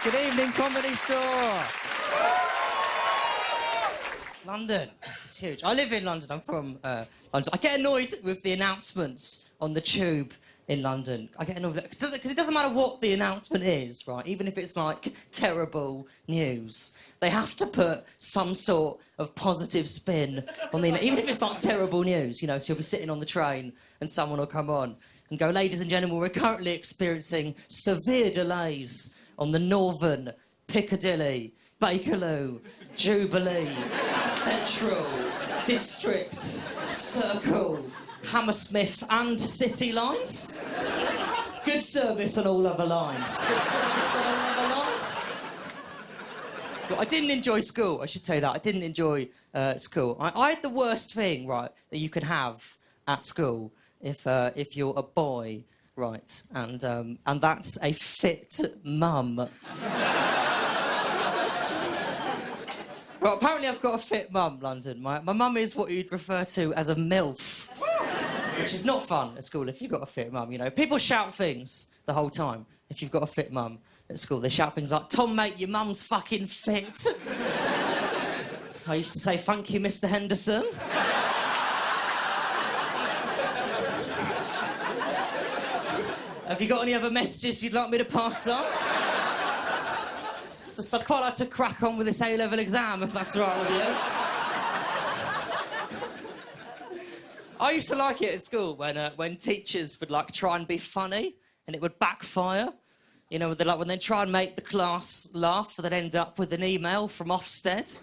Good evening, Comedy Store. London, this is huge. I live in London. I'm from London. I get annoyed with the announcements on the tube in London. I get annoyed because it doesn't matter what the announcement is, right? Even if it's like terrible news, they have to put some sort of positive spin on the. Even if it's like terrible news, you know. So you'll be sitting on the train and someone will come on and go, "Ladies and gentlemen, we're currently experiencing severe delays on the Northern, Piccadilly, Bakerloo, Jubilee, Central, District, Circle, Hammersmith and City lines. Good service on all other lines. Good service on all other lines." But I didn't enjoy school, I should tell you that. I didn't enjoy school. I had the worst thing, right, that you could have at school if you're a boy, right, and that's a fit mum. Well, apparently I've got a fit mum, London. My mum is what you'd refer to as a MILF, which is not fun at school if you've got a fit mum, you know. People shout things the whole time if you've got a fit mum at school. They shout things like, "Tom, mate, your mum's fucking fit." I used to say, "Thank you, Mr. Henderson." Have you got any other messages you'd like me to pass on? So I'd quite like to crack on with this A-level exam, if that's all right with you. I used to like it at school when teachers would, like, try and be funny, and it would backfire. You know, when they'd try and make the class laugh, they'd end up with an email from Ofsted.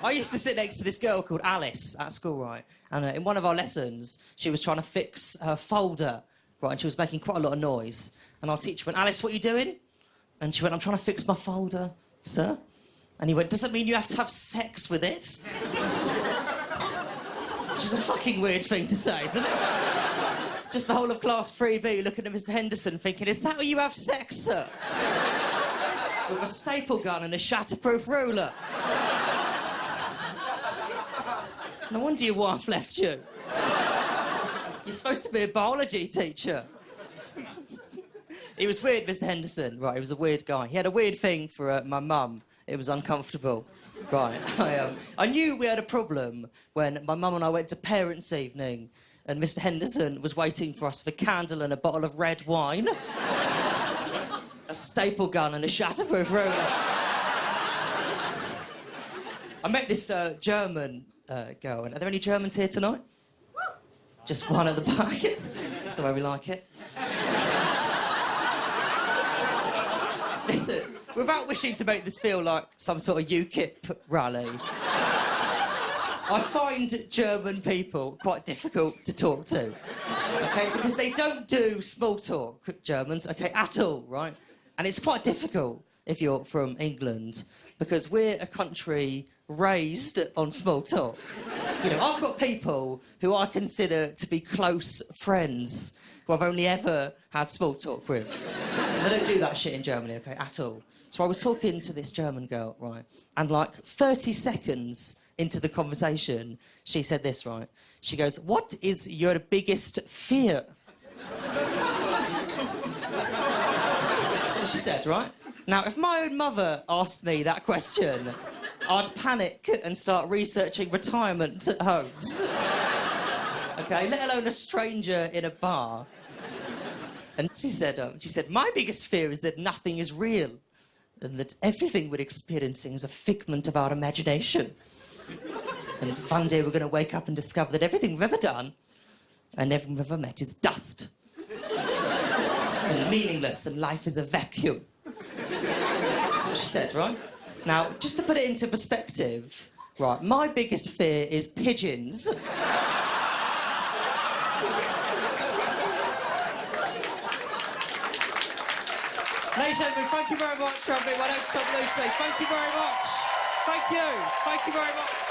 I used to sit next to this girl called Alice at school, right? And in one of our lessons, she was trying to fix her folder, right? And she was making quite a lot of noise. And our teacher went, "Alice, what are you doing?" And she went, "I'm trying to fix my folder, sir." And he went, "Does that mean you have to have sex with it?" Which is a fucking weird thing to say, isn't it? Just the whole of class 3B looking at Mr. Henderson thinking, "Is that how you have sex, sir?" With a staple gun and a shatterproof ruler. No wonder your wife left you. You're supposed to be a biology teacher. He was weird, Mr. Henderson. Right, he was a weird guy. He had a weird thing for my mum. It was uncomfortable. Right, I knew we had a problem when my mum and I went to parents' evening and Mr. Henderson was waiting for us with a candle and a bottle of red wine, a staple gun and a shatterproof ruler. I met this German girl. And are there any Germans here tonight? Just one at the back. That's the way we like it. Listen, without wishing to make this feel like some sort of UKIP rally, I find German people quite difficult to talk to, OK? Because they don't do small talk, Germans, OK, at all, right? And it's quite difficult if you're from England, because we're a country raised on small talk. You know, I've got people who I consider to be close friends who I've only ever had small talk with. And they don't do that shit in Germany, OK, at all. So I was talking to this German girl, right, and like 30 seconds into the conversation, she said this, right? She goes, "What is your biggest fear?" That's what she said, right? Now, if my own mother asked me that question, I'd panic and start researching retirement homes. OK, let alone a stranger in a bar. And she said, "My biggest fear is that nothing is real and that everything we're experiencing is a figment of our imagination. And one day we're going to wake up and discover that everything we've ever done and everything we've ever met is dust. And meaningless, and life is a vacuum." That's what she said, right? Now, just to put it into perspective, right, my biggest fear is pigeons. Ladies and gentlemen, thank you very much for having me. My name's Tom Lucy. Thank you very much. Thank you. Thank you very much.